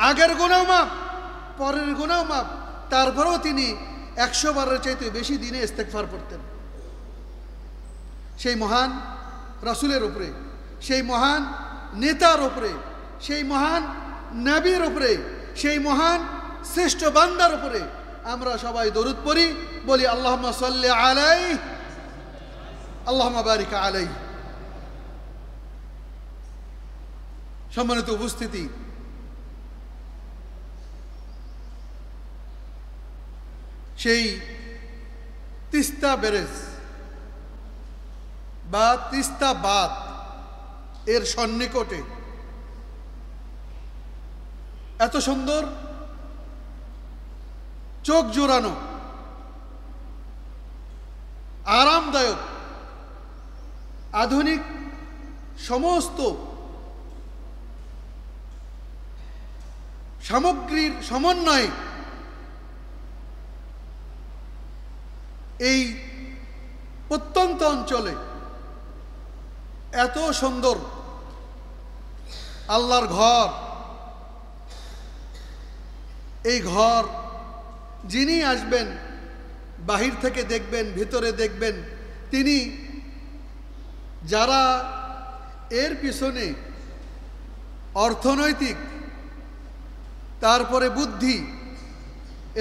আগের গুনাহ মাপ, পরের গুনাহ মাপ, তারপরেও তিনি 100 বারের চাইতে বেশি দিনে ইস্তেগফার করতেন। সেই মহান রাসূলের উপরে, সেই মহান নেতার উপরে, সেই মহান নবীর উপরে, সেই মহান শ্রেষ্ঠ বান্দার উপরে আমরা সবাই দরুদ পড়ি, বলি আল্লাহুম্মা সাল্লি আলাইহি আল্লাহুম্মা বারিক আলাইহি। সম্মানিত উপস্থিতি, সেই তিস্তা ব্যারেজ বা তিস্তা বাঁধ এর সন্নিকটে এত সুন্দর, চোখ জোড়ানো, আরামদায়ক, আধুনিক সমস্ত সামগ্রীর সমন্বয়ে এই প্রত্যন্ত অঞ্চলে এত সুন্দর আল্লাহর ঘর, এই ঘর যিনি আসবেন, বাহির থেকে দেখবেন, ভিতরে দেখবেন, তিনি যারা এর পিছনে অর্থনৈতিক, তারপরে বুদ্ধি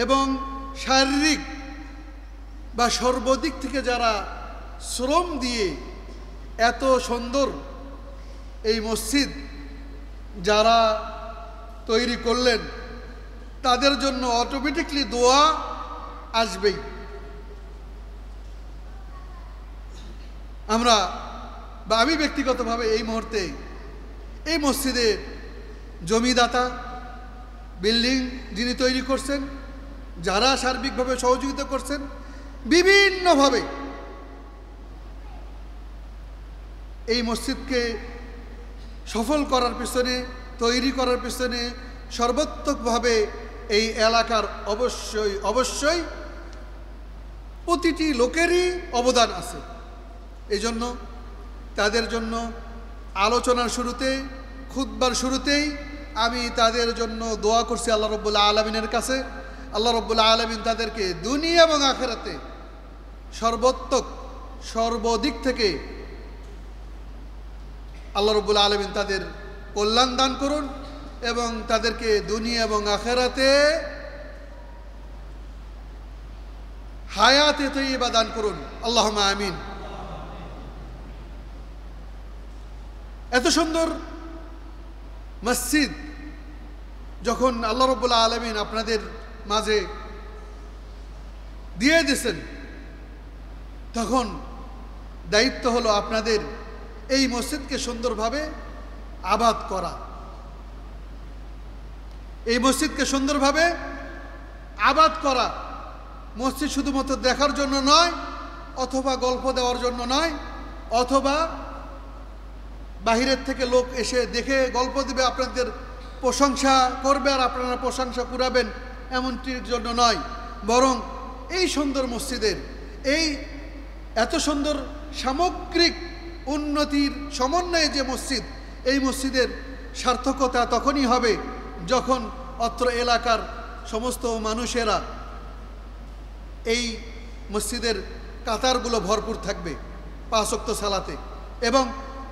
এবং শারীরিক বা সর্বদিক থেকে যারা শ্রম দিয়ে এত সুন্দর এই মসজিদ যারা তৈরি করলেন, তাদের জন্য অটোমেটিকলি দোয়া আসবেই। আমরা বা আমি ব্যক্তিগতভাবে এই মুহূর্তে এই মসজিদের জমিদাতা, বিল্ডিং যিনি তৈরি করছেন, যারা সার্বিকভাবে সহযোগিতা করছেন বিভিন্নভাবে এই মসজিদকে সফল করার পিছনে, তৈরি করার পিছনে সর্বাত্মকভাবে এই এলাকার অবশ্যই অবশ্যই প্রতিটি লোকেরই অবদান আছে। এই জন্য তাদের জন্য আলোচনার শুরুতে, খুতবার শুরুতেই আমি তাদের জন্য দোয়া করছি আল্লাহ রাব্বুল আলামিনের কাছে। আল্লাহ রাব্বুল আলামিন তাদেরকে দুনিয়া এবং আখিরাতে সর্বোত্তক, সর্বদিক থেকে আল্লাহ রাব্বুল আলামিন তাদের কল্যাণ দান করুন এবং তাদেরকে দুনিয়া এবং আখিরাতে হায়াতে তৈয়বা দান করুন, আল্লাহুম্মা আমিন। এত সুন্দর মসজিদ যখন আল্লাহ রাব্বুল আলামিন আপনাদের মাঝে দিয়ে দিয়েছেন, তখন দায়িত্ব হলো আপনাদের এই মসজিদকে সুন্দরভাবে আবাদ করা। এই মসজিদকে সুন্দরভাবে আবাদ করা। মসজিদ শুধুমাত্র দেখার জন্য নয়, অথবা গল্প দেওয়ার জন্য নয়, অথবা বাহিরের থেকে লোক এসে দেখে গল্প দিবে, আপনাদের প্রশংসা করবে আর আপনারা প্রশংসা কুড়াবেন, এমনটির জন্য নয়, বরং এই সুন্দর মসজিদের, এই এত সুন্দর সামগ্রিক উন্নতির সমন্বয়ে যে মসজিদ, এই মসজিদের সার্থকতা তখনই হবে যখন অত্র এলাকার সমস্ত মানুষেরা এই মসজিদের কাতারগুলো ভরপুর থাকবে 5 ওয়াক্ত সালাতে, এবং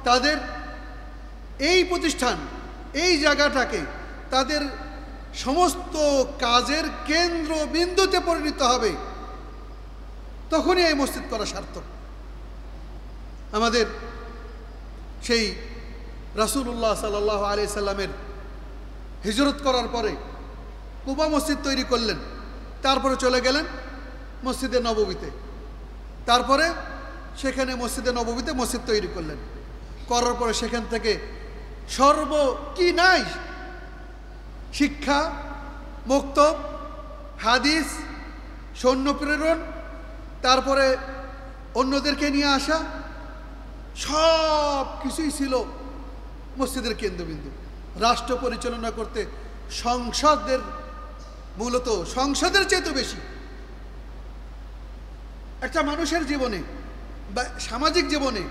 তাদের এই প্রতিষ্ঠান, এই জায়গাটাকে তাদের সমস্ত কাজের কেন্দ্র বিন্দুতে পরিণত হবে, তখনই এই মসজিদ করা সার্থক। আমাদের সেই রাসূলুল্লাহ সাল্লাল্লাহু আলাইহি সাল্লামের হিজরত করার পরে কুবা মসজিদ তৈরি করলেন, তারপরে চলে গেলেন মসজিদে নববীতে, তারপরে সেখানে মসজিদে নববীতে মসজিদ তৈরি করলেন, করার পরে সেখান থেকে কি নাই, শিক্ষা, মক্তব, হাদিস, সৈন্য প্রেরণ, তারপরে অন্যদেরকে নিয়ে আসা, সব কিছুই ছিল মসজিদের কেন্দ্রবিন্দু। রাষ্ট্র পরিচালনা করতে সংসদের, মূলত সংসদের চেয়ে বেশি একটা মানুষের জীবনে বা সামাজিক জীবনে,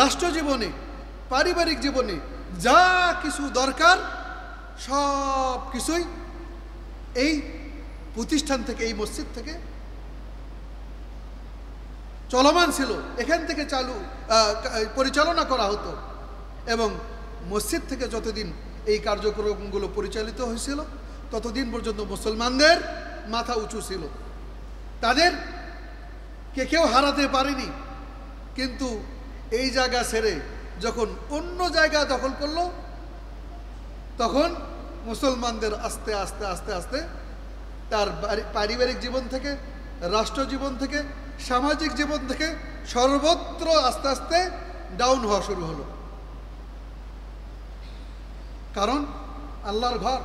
রাষ্ট্র জীবনে, পারিবারিক জীবনে যা কিছু দরকার সব কিছুই এই প্রতিষ্ঠান থেকে, এই মসজিদ থেকে চলমান ছিল, এখান থেকে পরিচালনা করা হতো। এবং মসজিদ থেকে যতদিন এই কার্যক্রমগুলো পরিচালিত হয়েছিল ততদিন পর্যন্ত মুসলমানদের মাথা উঁচু ছিল, তাদের কেউ হারাতে পারেনি। কিন্তু এই জায়গা ছেড়ে যখন অন্য জায়গা দখল করলো, তখন মুসলমানদের আস্তে আস্তে আস্তে আস্তে তার পারিবারিক জীবন থেকে, রাষ্ট্র জীবন থেকে, সামাজিক জীবন থেকে সর্বত্র আস্তে আস্তে ডাউন হওয়া শুরু হলো। কারণ আল্লাহর ঘর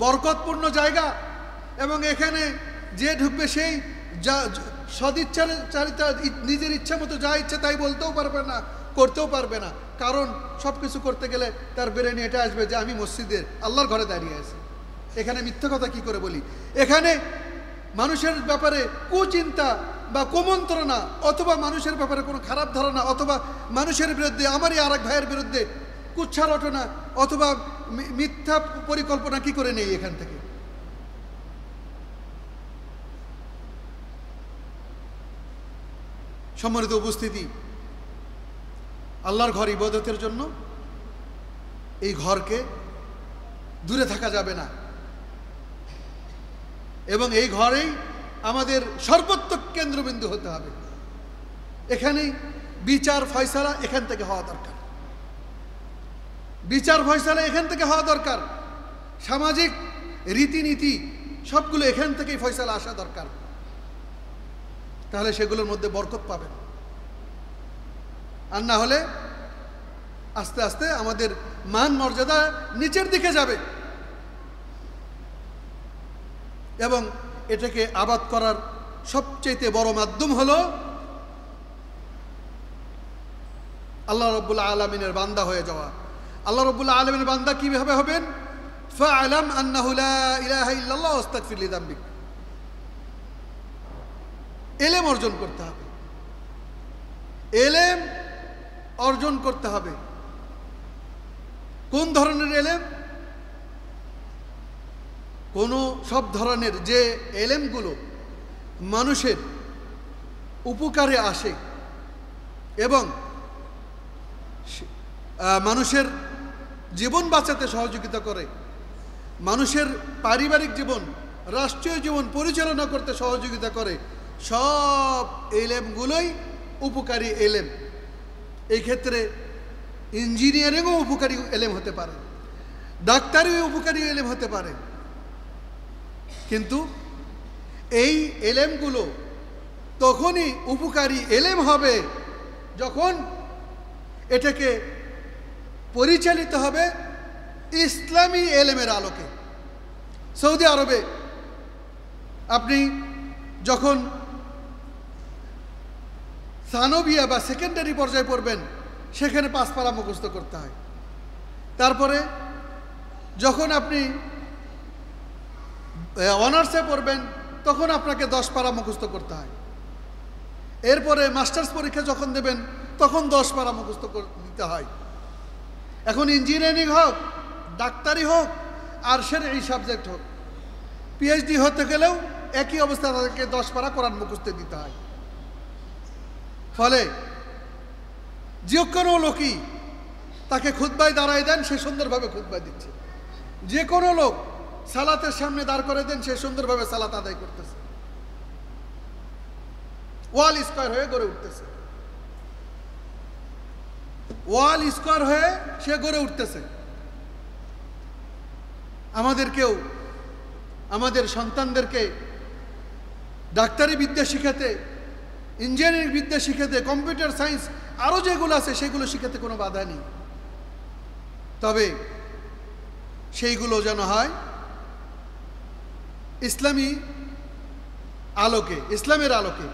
বরকতপূর্ণ জায়গা, এবং এখানে যে ঢুকবে সেই সদিচ্ছাচারিতা, নিজের ইচ্ছা মতো যা ইচ্ছা তাই বলতেও পারবে না, করতেও পারবে না। কারণ সব কিছু করতে গেলে তার ব্রেনে এটা আসবে যে আমি মসজিদের আল্লাহর ঘরে দাঁড়িয়ে আছি, এখানে মিথ্যা কথা কি করে বলি। এখানে মানুষের ব্যাপারে কুচিন্তা বা কুমন্ত্রণা, অথবা মানুষের ব্যাপারে কোনো খারাপ ধারণা, অথবা মানুষের বিরুদ্ধে, আমারই আর এক ভাইয়ের বিরুদ্ধে কুচ্ছা রটনা অথবা মিথ্যা পরিকল্পনা কি করে নেই এখান থেকে। সম্মানিত উপস্থিতি, আল্লাহর ঘর ইবাদতের জন্য এই ঘরকে দূরে থাকা যাবে না, এবং এই ঘরেই আমাদের সর্বোত্তম কেন্দ্রবিন্দু হতে হবে। এখানেই বিচার ফয়সালা এখান থেকে হওয়া দরকার, বিচার ফয়সালা এখান থেকে হওয়া দরকার, সামাজিক রীতিনীতি সবগুলো এখান থেকেই ফয়সালা আসা দরকার। তাহলে সেগুলোর মধ্যে বরকত পাবেন। আর না হলে আস্তে আস্তে আমাদের মান মর্যাদা নিচের দিকে যাবে, এবং এটাকে আবাদ করার সবচেয়ে বড় মাধ্যম হলো আল্লাহ রাব্বুল আলামিনের বান্দা হয়ে যাওয়া। আল্লাহ রাব্বুল আলামিনের বান্দা কিভাবে হবেন? ফা'লাম আন্নাহু লা ইলাহা ইল্লাল্লাহ ওয়াস্তাগফির লিযামবিক। এলেম অর্জন করতে হবে, এলেম অর্জন করতে হবে। কোন ধরনের এলেম? সব ধরনের যে এলেমগুলো মানুষের উপকারে আসে এবং মানুষের জীবন বাঁচাতে সহযোগিতা করে, মানুষের পারিবারিক জীবন, রাষ্ট্রীয় জীবন পরিচালনা করতে সহযোগিতা করে, সব এলেমগুলোই উপকারী এলেম। এই ক্ষেত্রে ইঞ্জিনিয়ারিংও উপকারী এলেম হতে পারে, ডাক্তারিও উপকারী এলেম হতে পারে। কিন্তু এই এলেমগুলো তখনই উপকারী এলেম হবে যখন এটাকে পরিচালিত হবে ইসলামী এলেমের আলোকে। সৌদি আরবে আপনি যখন সানবিয়া বা সেকেন্ডারি পর্যায়ে পড়বেন, সেখানে 5 পারা মুখস্থ করতে হয়। তারপরে যখন আপনি অনার্সে পড়বেন তখন আপনাকে 10 পারা মুখস্থ করতে হয়। এরপরে মাস্টার্স পরীক্ষা যখন দেবেন তখন 10 পারা মুখস্থ দিতে হয়। এখন ইঞ্জিনিয়ারিং হোক, ডাক্তারি হোক, আর শরঈ সাবজেক্ট হোক, পিএইচডি হতে গেলেও একই অবস্থা, তাদেরকে 10 পারা কোরআন মুখস্থ দিতে হয়। ফলে যে কোনো লোকই তাকে খুতবায় দাঁড়ায় দেন, সে সুন্দরভাবে খুতবা দিচ্ছে। যে কোনো লোক সালাতের সামনে দাঁড় করে দেন, সে সুন্দরভাবে সালাত আদায় করতেছে, ওয়াল স্কয়ার হয়ে গড়ে উঠতেছে, ওয়াল স্কয়ার হয়ে সে গড়ে উঠতেছে। আমাদেরকেও আমাদের সন্তানদেরকে ডাক্তারি বিদ্যা শিখাতে, ইঞ্জিনিয়ারিং বিদ্যা শিখাতে, কম্পিউটার সায়েন্স আরও যেগুলো আছে সেগুলো শিখাতে কোনো বাধা নেই। তবে সেইগুলো যেন হয় ইসলামী আলোকে, ইসলামের আলোকে।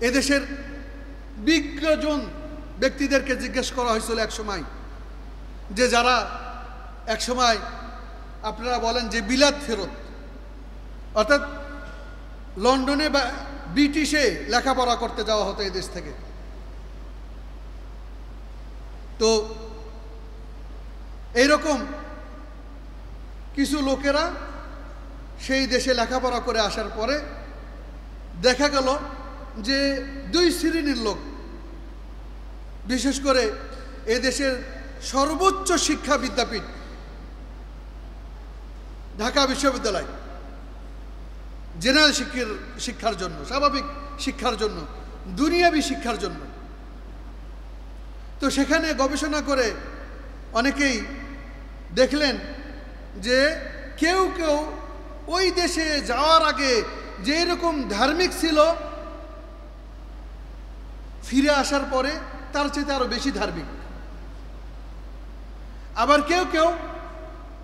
এদেশের বিজ্ঞজন ব্যক্তিদেরকে জিজ্ঞেস করা হয়েছিল এক সময়, যে যারা এক সময় আপনারা বলেন যে বিলাত ফেরত, অর্থাৎ লন্ডনে বা ব্রিটিশে লেখাপড়া করতে যাওয়া হতো এই দেশ থেকে, তো এইরকম কিছু লোকেরা সেই দেশে লেখাপড়া করে আসার পরে দেখা গেল যে দুই শ্রেণীর লোক, বিশেষ করে এদেশের সর্বোচ্চ শিক্ষা বিদ্যাপীঠ ঢাকা বিশ্ববিদ্যালয়, জেনারেল শিক্ষার জন্য, স্বাভাবিক শিক্ষার জন্য, দুনিয়াবী শিক্ষার জন্য। তো সেখানে গবেষণা করে অনেকেই দেখলেন যে কেউ কেউ ওই দেশে যাওয়ার আগে যে রকম ধার্মিক ছিল, ফিরে আসার পরে তার চেয়ে আরো বেশি ধার্মিক। আবার কেউ কেউ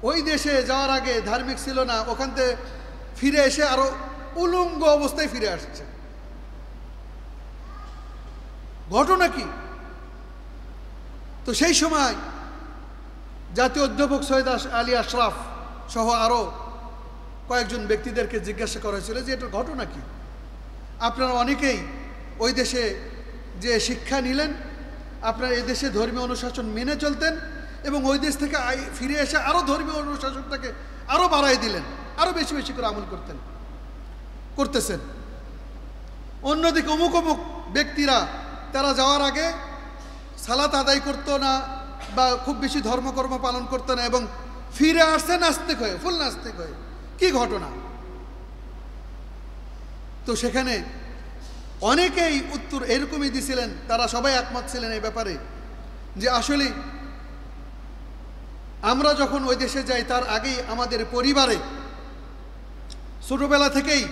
ওই দেশে যাওয়ার আগে ধার্মিক ছিল না, ওখান থেকে ফিরে এসে আরো উলঙ্গ অবস্থায় ফিরে আসছে। ঘটনা কি? তো সেই সময় জাতীয় অধ্যাপক সৈয়দ আলী আশরাফ সহ আরো কয়েকজন ব্যক্তিদেরকে জিজ্ঞাসা করা হয়েছিল যে এটার ঘটনা কি। আপনারা অনেকেই ওই দেশে যে শিক্ষা নিলেন, আপনারা এই দেশে ধর্মীয় অনুশাসন মেনে চলতেন এবং ওই দেশ থেকে ফিরে এসে আরো ধর্মীয় অনুশাসনটাকে আরো বাড়াই দিলেন, আরো বেশি বেশি করে আমল করতেছেন। অন্যদিকে অমুক অমুক ব্যক্তিরা তারা যাওয়ার আগে সালাত আদায় করতো না বা খুব বেশি ধর্মকর্ম পালন করতো না এবং ফিরে আসছে নাস্তিক হয়ে, ফুল নাস্তিক হয়ে। কি ঘটনা? তো সেখানে অনেকেই উত্তর এরকমই দিছিলেন, তারা সবাই একমত ছিলেন এই ব্যাপারে যে আসলে আমরা যখন ওই দেশে যাই তার আগেই আমাদের পরিবারে ছোটবেলা থেকেই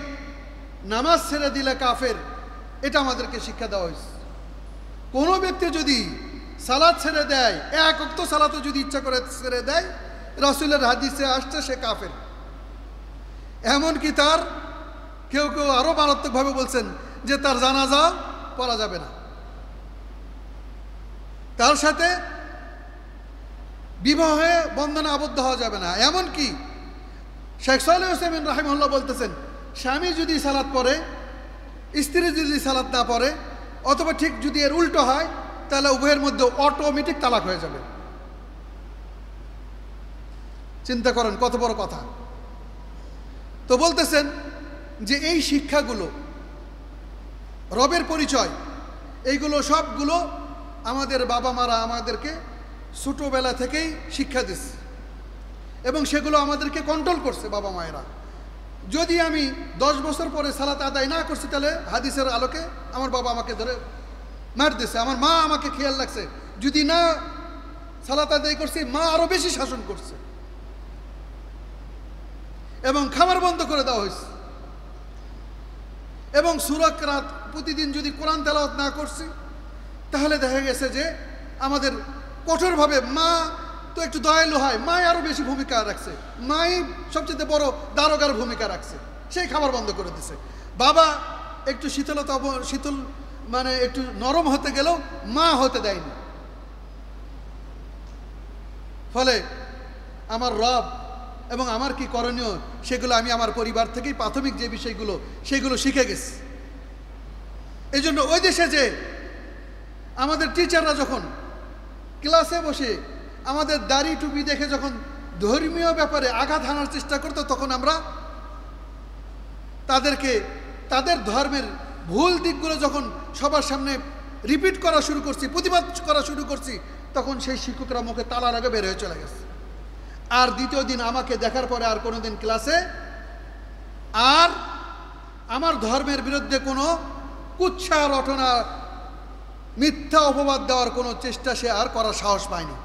নামাজ ছেড়ে দিলে কাফের, এটা আমাদেরকে শিক্ষা দেওয়া হয়েছে। কোনো ব্যক্তি যদি সালাত ছেড়ে দেয়, এক ওয়াক্ত সালাতও যদি ইচ্ছা করে ছেড়ে দেয়, রাসূলের হাদিসে আসছে সে কাফের। এমনকি তার কেউ কেউ আরো মারাত্মকভাবে বলছেন যে তার জানাজা পড়া যাবে না, তার সাথে বিবাহে বন্ধনে আবদ্ধ হওয়া যাবে না। এমনকি শেখ সালেহ হোসেন রাহিমাহুল্লাহ বলতেছেন, স্বামী যদি সালাত পড়ে, স্ত্রী যদি সালাত না পড়ে, অথবা ঠিক যদি এর উল্টো হয়, তাহলে উভয়ের মধ্যে অটোমেটিক তালাক হয়ে যাবে। চিন্তা করেন কত বড় কথা। তো বলতেছেন যে এই শিক্ষাগুলো রবের পরিচয়, এইগুলো সবগুলো আমাদের বাবা মারা আমাদেরকে ছোটবেলা থেকেই শিক্ষা দিচ্ছে এবং সেগুলো আমাদেরকে কন্ট্রোল করছে বাবা মায়েরা। যদি আমি 10 বছর পরে সালাত আদায় না করছি, তাহলে হাদিসের আলোকে আমার বাবা আমাকে ধরে মার দিছে, আমার মা আমাকে খেয়াল রাখছে। যদি না সালাত আদায় করছি, মা আরো বেশি শাসন করছে এবং খাবার বন্ধ করে দেওয়া হয়েছে। এবং সূরা কিরাত প্রতিদিন যদি কোরআন তেলাওয়াত না করছি, তাহলে দেখা গেছে যে আমাদের কঠোরভাবে, মা তো একটু দয়ালু হয়, মাই আরো বেশি ভূমিকা রাখছে, মাই সবচেয়ে বড় দারোগার ভূমিকা রাখছে, সেই খাবার বন্ধ করে দিছে। বাবা একটু শীতল মানে একটু নরম হতে গেলেও মা হতে দেয়নি। ফলে আমার রব এবং আমার কি করণীয় সেগুলো আমি আমার পরিবার থেকেই প্রাথমিক যে বিষয়গুলো সেগুলো শিখে গেছি। এই জন্য ওই দেশে যে আমাদের টিচাররা যখন ক্লাসে বসে আমাদের দাড়ি টুপি দেখে যখন ধর্মীয় ব্যাপারে আঘাত হানার চেষ্টা করতো, তখন আমরা তাদেরকে তাদের ধর্মের ভুল দিকগুলো যখন সবার সামনে রিপিট করা শুরু করছি, প্রতিবাদ করা শুরু করছি, তখন সেই শিক্ষকরা মুখে তালার আগে বের হয়ে চলে গেছে। আর দ্বিতীয় দিন আমাকে দেখার পরে আর কোনোদিন ক্লাসে আর আমার ধর্মের বিরুদ্ধে কোনো কুৎসা রটনা, মিথ্যা অপবাদ দেওয়ার কোনো চেষ্টা সে আর করার সাহস পায়নি।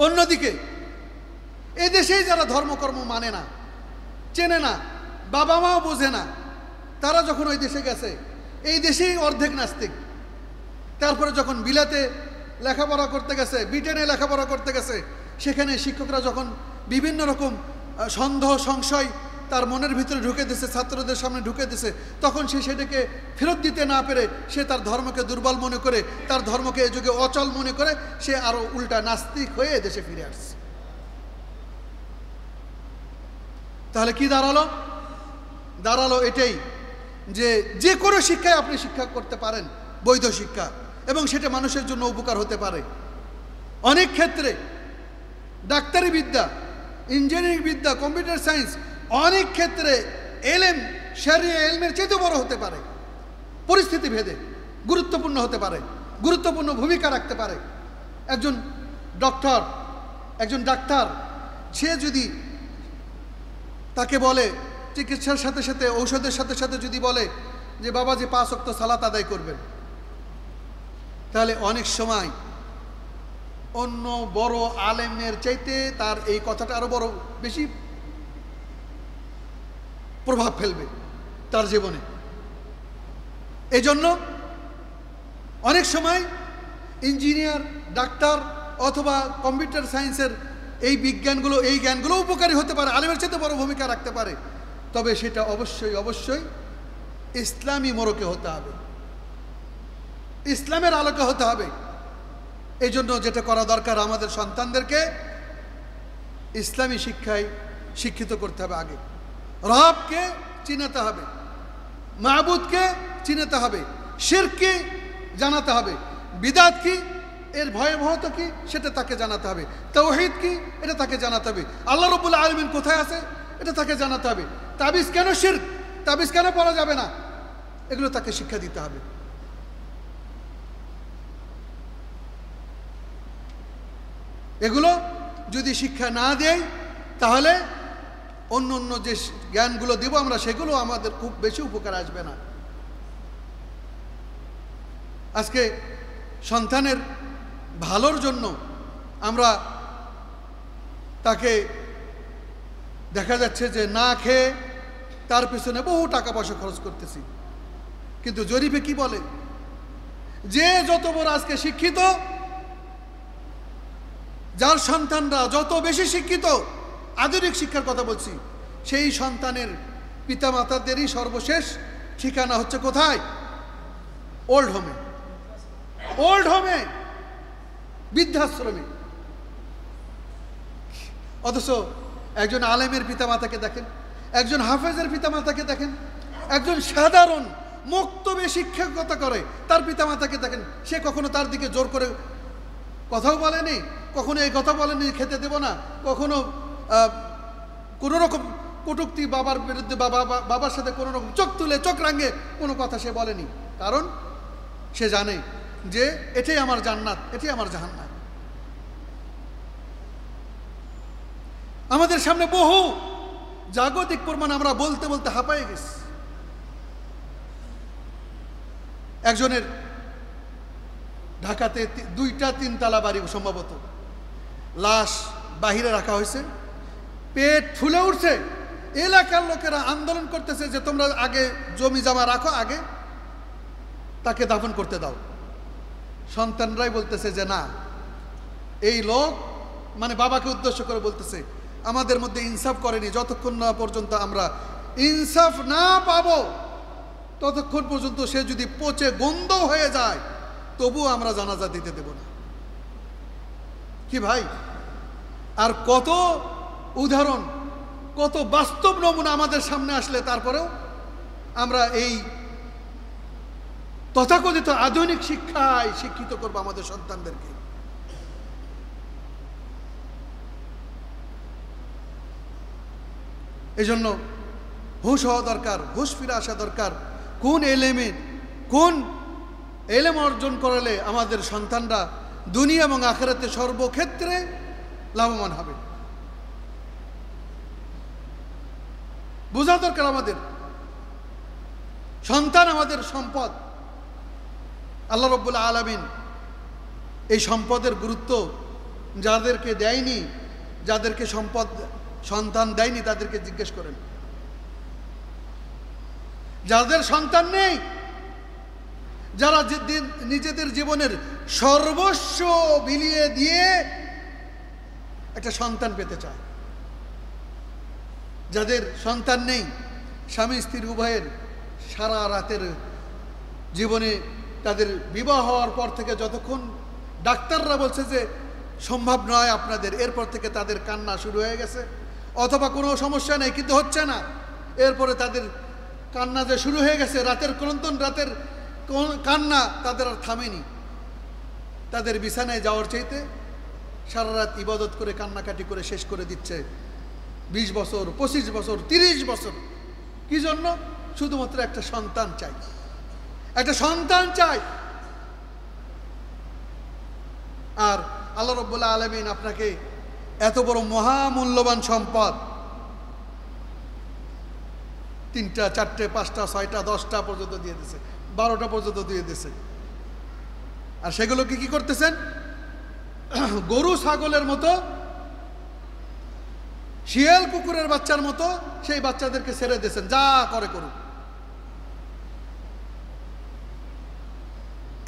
অন্যদিকে এদেশেই যারা ধর্মকর্ম মানে না, চেনে না, বাবা মাও বোঝে না, তারা যখন ওই দেশে গেছে, এই দেশেই অর্ধেক নাস্তিক। তারপরে যখন বিলাতে লেখাপড়া করতে গেছে, ব্রিটেনে লেখাপড়া করতে গেছে, সেখানে শিক্ষকরা যখন বিভিন্ন রকম সন্দেহ সংশয় তার মনের ভিতরে ঢুকে দিছে, ছাত্রদের সামনে ঢুকে দিছে, তখন সে সেটাকে ফেরত দিতে না পেরে সে তার ধর্মকে দুর্বল মনে করে, তার ধর্মকে এ যুগে অচল মনে করে সে আরো উল্টা নাস্তিক হয়ে দেশে ফিরে আসছে। তাহলে কি দাঁড়ালো এটাই যে যে কোনো শিক্ষায় আপনি শিক্ষা করতে পারেন, বৈধ শিক্ষা, এবং সেটা মানুষের জন্য উপকার হতে পারে। অনেক ক্ষেত্রে ডাক্তারি বিদ্যা, ইঞ্জিনিয়ারিং বিদ্যা, কম্পিউটার সায়েন্স অনেক ক্ষেত্রে এলেম শরিয়া এলমের চেয়ে বড় হতে পারে, পরিস্থিতি ভেদে গুরুত্বপূর্ণ হতে পারে, গুরুত্বপূর্ণ ভূমিকা রাখতে পারে। একজন ডাক্তার সে যদি তাকে বলে চিকিৎসার সাথে সাথে ঔষধের সাথে সাথে যদি বলে যে বাবা যে 5 ওয়াক্ত সালাত আদায় করবেন, তাহলে অনেক সময় অন্য বড় আলেমের চাইতে তার এই কথাটা আরো বড় বেশি প্রভাব ফেলবে তার জীবনে। এই জন্য অনেক সময় ইঞ্জিনিয়ার, ডাক্তার অথবা কম্পিউটার সায়েন্সের এই বিজ্ঞানগুলো, এই জ্ঞানগুলো উপকারী হতে পারে, আলেমের চাইতে বড় ভূমিকা রাখতে পারে। তবে সেটা অবশ্যই ইসলামী মোড়কে হতে হবে, ইসলামের আলোকে হতে হবে। এই জন্য যেটা করা দরকার, আমাদের সন্তানদেরকে ইসলামী শিক্ষায় শিক্ষিত করতে হবে। আগে রবকে চিনাতে হবে, মাবুদকে চিনাতে হবে, শিরককে জানাতে হবে, বিদাত কি, এর ভয়াবহতা কি সেটা তাকে জানাতে হবে, তাওহীদ কি এটা তাকে জানাতে হবে, আল্লাহ রাব্বুল আলামিন কোথায় আছে এটা তাকে জানাতে হবে, তাবিজ কেন শিরক, তাবিজ কেন পড়া যাবে না, এগুলো তাকে শিক্ষা দিতে হবে। এগুলো যদি শিক্ষা না দেয় তাহলে অন্য যে জ্ঞানগুলো দেব আমরা, সেগুলো আমাদের খুব বেশি উপকার আসবে না। আজকে সন্তানের ভালোর জন্য আমরা তাকে দেখা যাচ্ছে যে না খেয়ে তার পিছনে বহু টাকা পয়সা খরচ করতেছি, কিন্তু জরিপে কি বলে, যে যত বড় আজকে শিক্ষিত, যার সন্তানরা যত বেশি শিক্ষিত, আধুনিক শিক্ষার কথা বলছি, সেই সন্তানের পিতামাতাদেরই সর্বশেষ ঠিকানা হচ্ছে কোথায়? ওল্ড হোমে, বৃদ্ধাশ্রমে। অথচ একজন আলেমের পিতামাতাকে দেখেন, একজন হাফেজের পিতামাতাকে দেখেন, একজন সাধারণ মুক্তবে শিক্ষকতা করে তার পিতামাতাকে দেখেন, সে কখনো তার দিকে জোর করে কথাও বলেনি, কখনো এই কথা বলেনি খেতে দেব না, কখনো কোনো রকম কটূক্তি বাবার বিরুদ্ধে, বাবার সাথে কোনো রকম চোখ তুলে চোখ রাঙে কোনো কথা সে বলেনি। কারণ সে জানে যে এটাই আমার জান্নাত, এটাই আমার জাহান্নাম। আমাদের সামনে বহু জাগতিক প্রমাণ আমরা বলতে বলতে হাঁপায়ে গেছি। একজনের ঢাকাতে 2-3 তলা বাড়ি, সম্ভবত লাশ বাহিরে রাখা হয়েছে, পেট ফুলে উঠছে, এলাকার লোকেরা আন্দোলন করতেছে যে তোমরা আগে জমি জমা রাখো, আগে তাকে দাফন করতে দাও। সন্তানরাই বলতেছে যে না, এই লোক মানে বাবাকে উদ্দেশ্য করে বলতেছে আমাদের মধ্যে ইনসাফ করেনি, যতক্ষণ না পর্যন্ত আমরা ইনসাফ না পাবো ততক্ষণ পর্যন্ত সে যদি পচে গন্ধ হয়ে যায় তবুও আমরা জানাজা দিতে দেব না। কি ভাই, আর কত উদাহরণ, কত বাস্তব নমুনা আমাদের সামনে আসলে তারপরেও আমরা এই তথাকথিত আধুনিক শিক্ষায় শিক্ষিত করব আমাদের সন্তানদেরকে। এই জন্য হুঁশ হওয়া দরকার, হুঁশ ফিরে আসা দরকার। কোন এলেম অর্জন করলে আমাদের সন্তানরা দুনিয়া এবং আখিরাতে সর্বক্ষেত্রে লাভবান হবে, বোঝা দরকার। আমাদের সন্তান আমাদের সম্পদ। আল্লাহ রাব্বুল আলামিন এই সম্পদের গুরুত্ব যাদেরকে দেয়নি, যাদেরকে সন্তান দেয়নি তাদেরকে জিজ্ঞেস করেন। যাদের সন্তান নেই, যারা নিজেদের জীবনের সর্বস্ব বিলিয়ে দিয়ে একটা সন্তান পেতে চায়, যাদের সন্তান নেই, স্বামী স্ত্রী উভয়ের সারা রাতের জীবনে তাদের বিবাহ হওয়ার পর থেকে যতক্ষণ ডাক্তাররা বলছে যে সম্ভব নয় আপনাদের, এরপর থেকে তাদের কান্না শুরু হয়ে গেছে, অথবা কোনো সমস্যা নেই কিন্তু হচ্ছে না, এরপরে তাদের কান্না যে শুরু হয়ে গেছে, রাতের ক্রন্দন, রাতের কান্না তাদের আর থামেনি। তাদের বিছানায় যাওয়ার চাইতে সারা রাত ইবাদত করে কান্নাকাটি করে শেষ করে দিচ্ছে 20 বছর, 25 বছর, 30 বছর। কি জন্য? শুধুমাত্র একটা সন্তান চাই, একটা সন্তান চাই। আর আল্লাহ রাব্বুল আলামিন আপনাকে এত বড় মহামূল্যবান সম্পদ 3টা 4টে 5টা 6টা 10টা পর্যন্ত দিয়ে দিয়েছে, 12টা পর্যন্ত দিয়ে দিয়েছে। আর সেগুলোকে কি করতেছেন? গরু ছাগলের মতো, শিয়াল কুকুরের বাচ্চার মতো সেই বাচ্চাদেরকে ছেড়ে দিয়েছেন, যা করে করুক।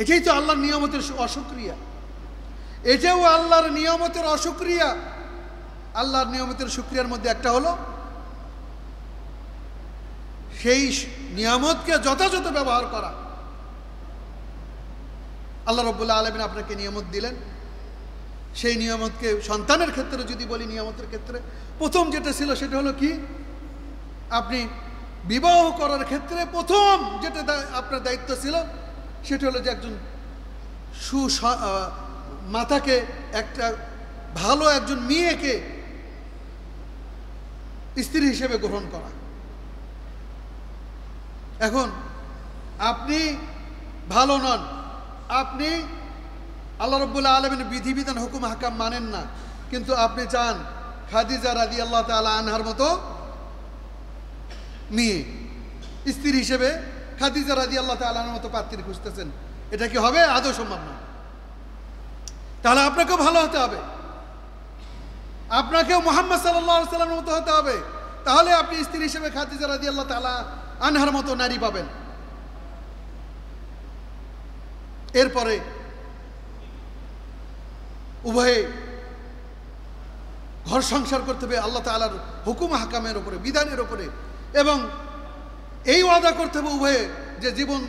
এটাই তো আল্লাহর নিয়ামতের অশুকরিয়া, এটাও আল্লাহর নিয়ামতের অশুকরিয়া। আল্লাহর নিয়ামতের শুকরিয়ার মধ্যে একটা হলো সেই নিয়ামতকে যথাযথ ব্যবহার করা। আল্লাহ রাব্বুল আলামিন আপনাকে নিয়ামত দিলেন, সেই নিয়ামতকে সন্তানের ক্ষেত্রে যদি বলি, নিয়ামতের ক্ষেত্রে প্রথম যেটা ছিল সেটা হলো কি? আপনি বিবাহ করার ক্ষেত্রে প্রথম যেটা আপনার দায়িত্ব ছিল সেটা হলো যে একজন মাতাকে, একটা ভালো একজন মেয়েকে স্ত্রী হিসেবে গ্রহণ করা। এখন আপনি ভালো নন, আপনি আল্লাহ রাব্বুল আলামিনের বিধিবিধান হুকুম হাকাম মানেন না, কিন্তু আপনি চান খাদিজা রাদিয়াল্লাহু তাআলা আনহার মতো মেয়ে স্ত্রী হিসেবে, খাদিজা রাদিয়াল্লাহু তাআলা আনহার মতো পাত্রী খুঁজতেছেন। এটা কি হবে? আদৌ সম্ভব না। তাহলে আপনাকেও ভালো হতে হবে, আপনাকেও মুহাম্মদ সাল্লাল্লাহু আলাইহি ওয়াসাল্লামের মতো হতে হবে। তাহলে আপনি স্ত্রী হিসেবে খাদিজা রাদিয়াল্লাহু তাআলা আনহার মতো নারী পাবেন। এরপরে উভয়ে ঘর সংসার করতে হবে আল্লাহ তাআলার হুকুম হাকামের উপরে, বিধানের উপরে, এবং এই ওয়াদা করতে হবে উভয়ে যে জীবন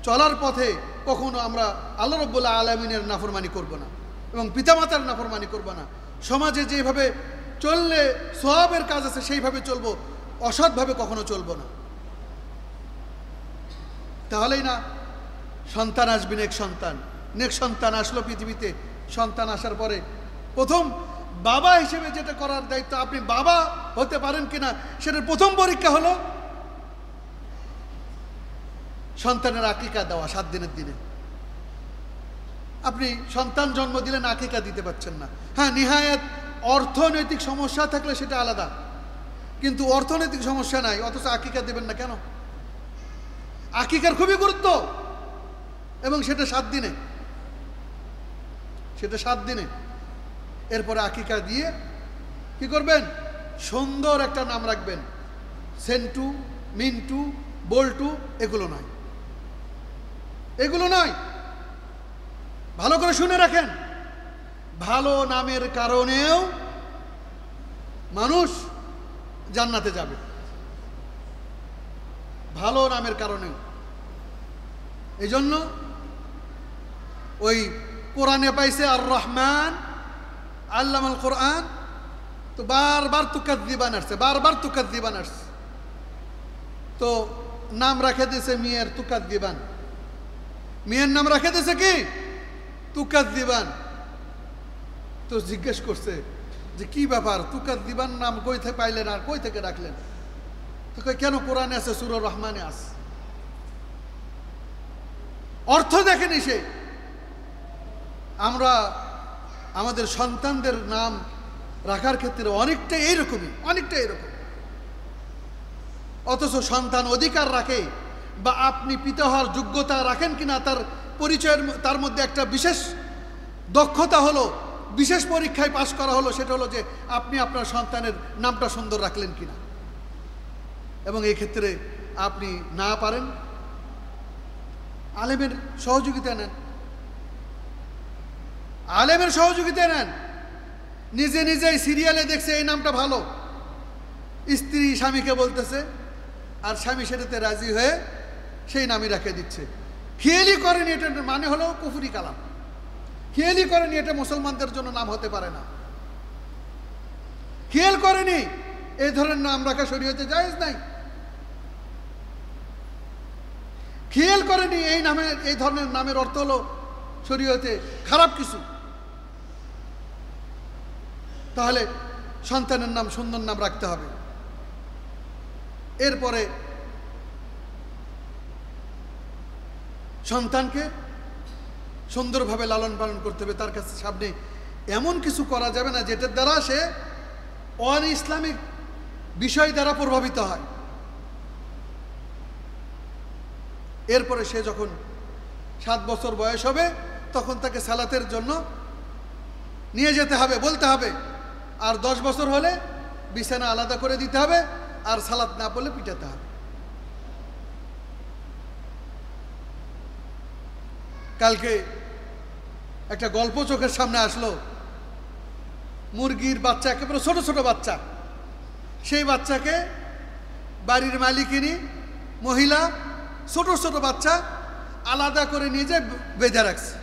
চলার পথে কখনো আমরা আল্লাহ রাব্বুল আলামিনের নাফরমানি করব না এবং পিতামাতার নাফরমানি করব না। সমাজে যেভাবে চললে সওয়াবের কাজ আছে সেইভাবে চলবো, অসৎভাবে কখনো চলবো না। তাহলেই না সন্তান আসবে, নেক সন্তান আসলো পৃথিবীতে। সন্তান আসার পরে প্রথম বাবা হিসেবে যেটা করার দায়িত্ব, আপনি বাবা হতে পারেন কিনা সেটার প্রথম পরীক্ষা হলো সন্তানের আকিকা দেওয়া। 7 দিনের দিনে আপনি সন্তান জন্ম দিলেন, আকিকা দিতে পারছেন না। হ্যাঁ, নিহায়াত অর্থনৈতিক সমস্যা থাকলে সেটা আলাদা, কিন্তু অর্থনৈতিক সমস্যা নাই অথচ আকিকা দেবেন না কেন? আকিকার খুবই গুরুত্ব, এবং সেটা 7 দিনে, সেটা 7 দিনে। এরপরে আকিকা দিয়ে কি করবেন? সুন্দর একটা নাম রাখবেন। সেন্টু, মিন্টু, বল্টু এগুলো নয়, এগুলো নয়। ভালো করে শুনে রাখেন, ভালো নামের কারণেও মানুষ জান্নাতে যাবে, ভালো নামের কারণেও। এই জন্য ওই কোরআনে পাইছে আর রহমান আল্লামাল কোরআন, তো বারবার তুকাদ্দিবান আসছে, বারবার তুকাদ্দিবান আসছে। তো নাম রাখে দিয়েছে মেয়ের তুকাদ্দিবান, মেয়ের নাম রাখে দিয়েছে কি? তুকাদ্দিবান। তো জিজ্ঞেস করছে যে কি ব্যাপার, তুকাদ্দিবান নাম কই থেকে পাইলেন আর কই থেকে রাখলেন? তো কেন কোরআনে আছে, সূরা রহমানে আছে। অর্থ দেখেনি সে। আমরা আমাদের সন্তানদের নাম রাখার ক্ষেত্রে অনেকটা এইরকমই, অনেকটা এরকম। অথচ সন্তান অধিকার রাখে বা আপনি পিতা হওয়ার যোগ্যতা রাখেন কিনা তার পরিচয়ের, তার মধ্যে একটা বিশেষ দক্ষতা হলো, বিশেষ পরীক্ষায় পাশ করা হলো, সেটা হলো যে আপনি আপনার সন্তানের নামটা সুন্দর রাখলেন কিনা। এবং এই ক্ষেত্রে আপনি না পারেন, আলেমের সহযোগিতা নেন, আলেমের সহযোগিতা নেন। নিজে নিজেই সিরিয়ালে দেখছে এই নামটা ভালো, স্ত্রী স্বামীকে বলতেছে, আর স্বামী সেটাতে রাজি হয়ে সেই নামই রেখে দিচ্ছে। খেয়ালই করেনি এটার মানে হলো কুফরি কালাম, খেয়ালই করেনি এটা মুসলমানদের জন্য নাম হতে পারে না, খেয়াল করেনি এই ধরনের নাম রাখা শরীয়তে জায়েজ নাই, খেয়াল করেনি এই নামের, এই ধরনের নামের অর্থ হলো শরীয়তে খারাপ কিছু। তাহলে সন্তানের নাম সুন্দর নাম রাখতে হবে। এরপরে সন্তানকে সুন্দরভাবে লালন পালন করতে হবে। তার কাছে সামনে এমন কিছু করা যাবে না যেটার দ্বারা সে অন ইসলামিক বিষয় দ্বারা প্রভাবিত হয়। এরপরে সে যখন 7 বছর বয়স হবে তখন তাকে সালাতের জন্য নিয়ে যেতে হবে, বলতে হবে। আর 10 বছর হলে বিছানা আলাদা করে দিতে হবে, আর সালাত না পড়লে পিটাতে হবে। কালকে একটা গল্প চোখের সামনে আসলো, মুরগির বাচ্চা, একেবারে ছোট ছোট বাচ্চা, সেই বাচ্চাকে বাড়ির মালিকিনী মহিলা ছোট ছোট বাচ্চা আলাদা করে নিয়ে যায় বেঁধে রাখছে।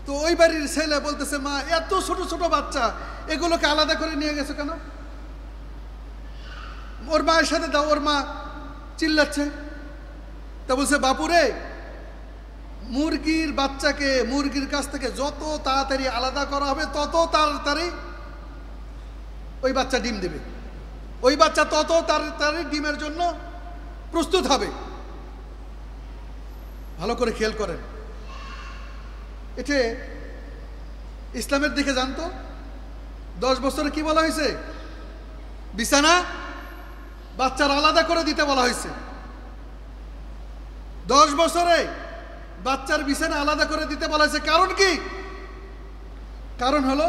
তো ওই বাড়ির ছেলে বলতেছে, মা এত ছোট ছোট বাচ্চা এগুলোকে আলাদা করে নিয়ে গেছে কেন? ওর মায়ের সাথে দাও। ওর মা চিল্লাচ্ছে। তা বলছে, বাপুরে, মুরগির বাচ্চাকে মুরগির কাছ থেকে যত তাড়াতাড়ি আলাদা করা হবে তত তাড়াতাড়ি ওই বাচ্চা ডিম দেবে, ওই বাচ্চা তত তাড়াতাড়ি ডিমের জন্য প্রস্তুত হবে। ভালো করে খেয়াল করেন, এটা ইসলামের দিকে জানতো। 10 বছরে কি বলা হয়েছে? বিছানা বাচ্চার আলাদা করে দিতে বলা হয়েছে। 10 বছরে বাচ্চার বিছানা আলাদা করে দিতে বলা হয়েছে। কারণ কি? কারণ হলো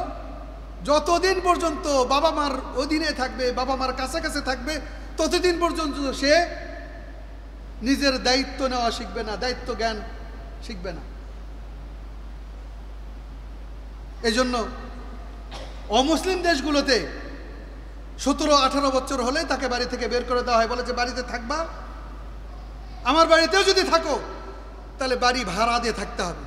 যতদিন পর্যন্ত বাবা মার অধীনে থাকবে, বাবা মার কাছাকাছি থাকবে, ততদিন পর্যন্ত সে নিজের দায়িত্ব নেওয়া শিখবে না, দায়িত্ব জ্ঞান শিখবে না। এই জন্য অমুসলিম দেশগুলোতে 17-18 বছর হলে তাকে বাড়ি থেকে বের করে দেওয়া হয়, বলে যে বাড়িতে থাকবা, আমার বাড়িতেও যদি থাকো তাহলে বাড়ি ভাড়া দিয়ে থাকতে হবে,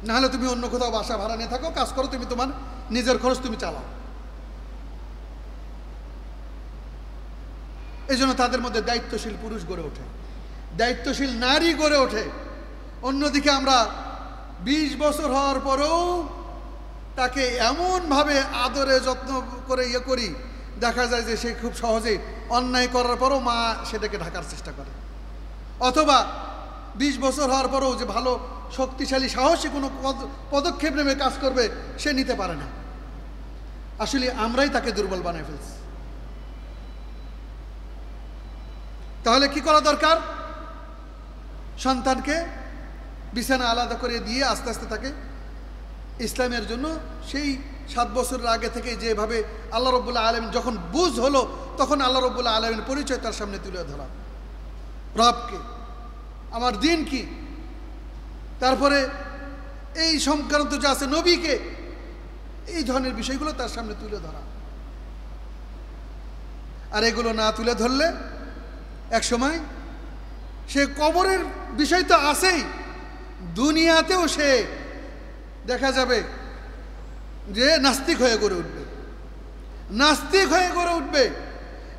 নাহলে তুমি অন্য কোথাও বাসা ভাড়া নিয়ে থাকো, কাজ করো, তুমি তোমার নিজের খরচ তুমি চালাও। এই জন্য তাদের মধ্যে দায়িত্বশীল পুরুষ গড়ে ওঠে, দায়িত্বশীল নারী গড়ে ওঠে। অন্যদিকে আমরা 20 বছর হওয়ার পরেও তাকে এমনভাবে আদরে যত্ন করে করি, দেখা যায় যে সে খুব সহজে অন্যায় করার পরও মা সেটাকে ঢাকার চেষ্টা করে। অথবা 20 বছর হওয়ার পরেও যে ভালো শক্তিশালী সাহসী কোনো পদক্ষেপ নেমে কাজ করবে সে নিতে পারে না। আসলে আমরাই তাকে দুর্বল বানিয়ে ফেলছি। তাহলে কি করা দরকার? সন্তানকে বিছানা আলাদা করে দিয়ে আস্তে আস্তে তাকে ইসলামের জন্য সেই 7 বছরের আগে থেকে যেভাবে আল্লাহ রাব্বুল আলামিন যখন বুঝ হলো তখন আল্লাহ রাব্বুল আলামিনের পরিচয় তার সামনে তুলে ধরা, রবকে, আমার দিন কি, তারপরে এই সংক্রান্ত যা আছে নবীকে, এই ধরনের বিষয়গুলো তার সামনে তুলে ধরা। আর এগুলো না তুলে ধরলে এক সময় সে কবরের বিষয় তো আছেই, দুনিয়াতেও সে দেখা যাবে যে নাস্তিক হয়ে গড়ে উঠবে, নাস্তিক হয়ে গড়ে উঠবে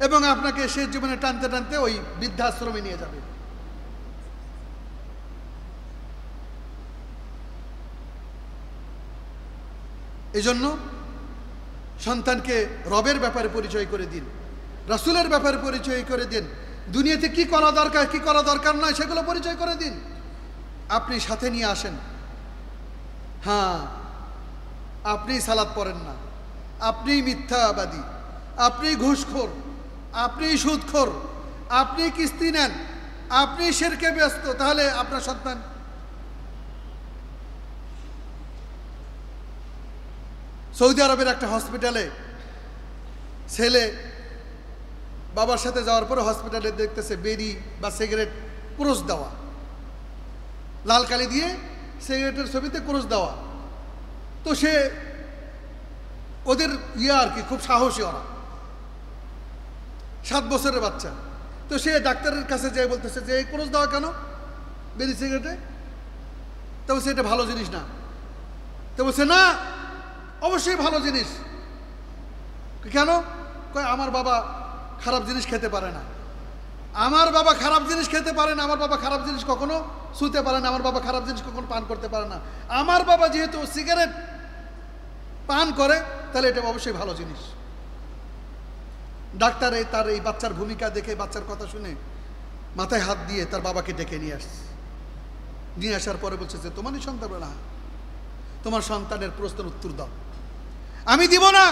এবং আপনাকে সে জীবনে টানতে টানতে ওই বৃদ্ধাশ্রমে নিয়ে যাবে। এই জন্য সন্তানকে রবের ব্যাপারে পরিচয় করে দিন, রাসূলের ব্যাপারে পরিচয় করে দিন, দুনিয়াতে কি করা দরকার কি করা দরকার নয় সেগুলো পরিচয় করে দিন। আপনি সাথে নিয়ে আসেন, হ্যাঁ আপনি সালাত পড়েন না, আপনি মিথ্যাবাদী, আপনি ঘুষখোর, আপনি সুদখোর, আপনি কিস্তি নেন, আপনি শিরকে ব্যস্ত, তাহলে আপনার সন্তান সৌদি আরবের একটা হসপিটালে ছেলে বাবার সাথে যাওয়ার পরে হসপিটালে দেখতেছে বিড়ি বা সিগারেট ক্রস দেওয়া, লাল কালি দিয়ে সিগারেটের ছবিতে ক্রস দেওয়া। তো সে ওদের আর কি খুব সাহসী, ওরা 7 বছরের বাচ্চা। তো সে ডাক্তারের কাছে যেয়ে বলতেছে যে এই ক্রস দেওয়া কেন বিড়ি সিগারেটে? তো বলছে এটা ভালো জিনিস না। তো বলছে না অবশ্যই ভালো জিনিস। কেন? কয় আমার বাবা খারাপ জিনিস খেতে পারে না, আমার বাবা খারাপ জিনিস খেতে পারে না, আমার বাবা খারাপ জিনিস কখনো শুতে পারে না, আমার বাবা খারাপ জিনিস কখনো পান করতে পারে না, আমার বাবা যেহেতু সিগারেট পান করে তাহলে এটা অবশ্যই ভালো জিনিস। ডাক্তার তার এই বাচ্চার ভূমিকা দেখে, বাচ্চার কথা শুনে মাথায় হাত দিয়ে তার বাবাকে ডেকে নিয়ে আসছে। নিয়ে আসার পরে বলছে যে তোমারই সন্তান না, তোমার সন্তানের প্রশ্নের উত্তর দাও। আমি দিব না,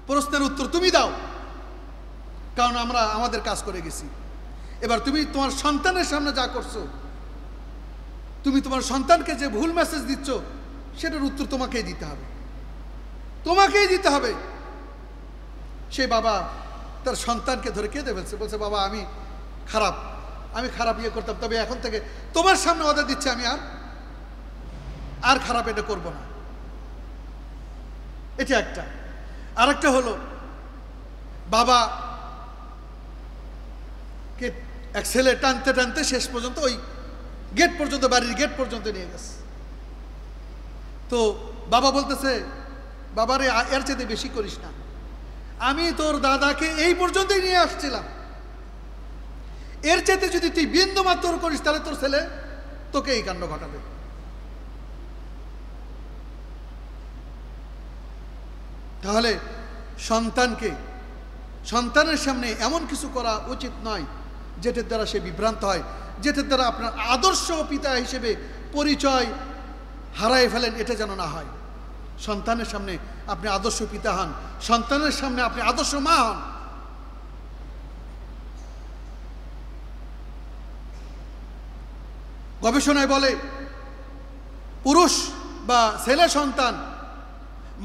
প্রশ্নের উত্তর তুমি দাও, কারণ আমরা আমাদের কাজ করে গেছি। এবার তুমি তোমার সন্তানের সামনে যা করছো, তুমি তোমার সন্তানকে যে ভুল মেসেজ দিচ্ছ সেটার উত্তর তোমাকেই দিতে হবে, তোমাকেই দিতে হবে। সেই বাবা তার সন্তানকে ধরে কেঁদে ফেলছে, বলছে বাবা আমি খারাপ ইয়ে করতাম, তবে এখন থেকে তোমার সামনে অর্ডার দিচ্ছে আমি আর খারাপ এটা করব না। এটা একটা। আরেকটা হলো বাবা কে এক ছেলে টানতে টানতে শেষ পর্যন্ত ওই গেট পর্যন্ত, বাড়ির গেট পর্যন্ত নিয়ে গেছে। তো বাবা বলতেছে বাবারে এর চাইতে বেশি করিস না, আমি তোর দাদাকে এই পর্যন্তই নিয়ে আসছিলাম, এর চাইতে যদি তুই বিন্দু মাত্র করিস তাহলে তোর ছেলে তোকে এই কাণ্ড ঘটাবে। তাহলে সন্তানের সামনে এমন কিছু করা উচিত নয় যেটার দ্বারা সে বিভ্রান্ত হয়, যেটার দ্বারা আপনার আদর্শ পিতা হিসেবে পরিচয় হারায় ফেলেন, এটা যেন না হয়। সন্তানের সামনে আপনি আদর্শ পিতা হন, সন্তানের সামনে আপনি আদর্শ মা হন। গবেষণায় বলে পুরুষ বা ছেলে সন্তান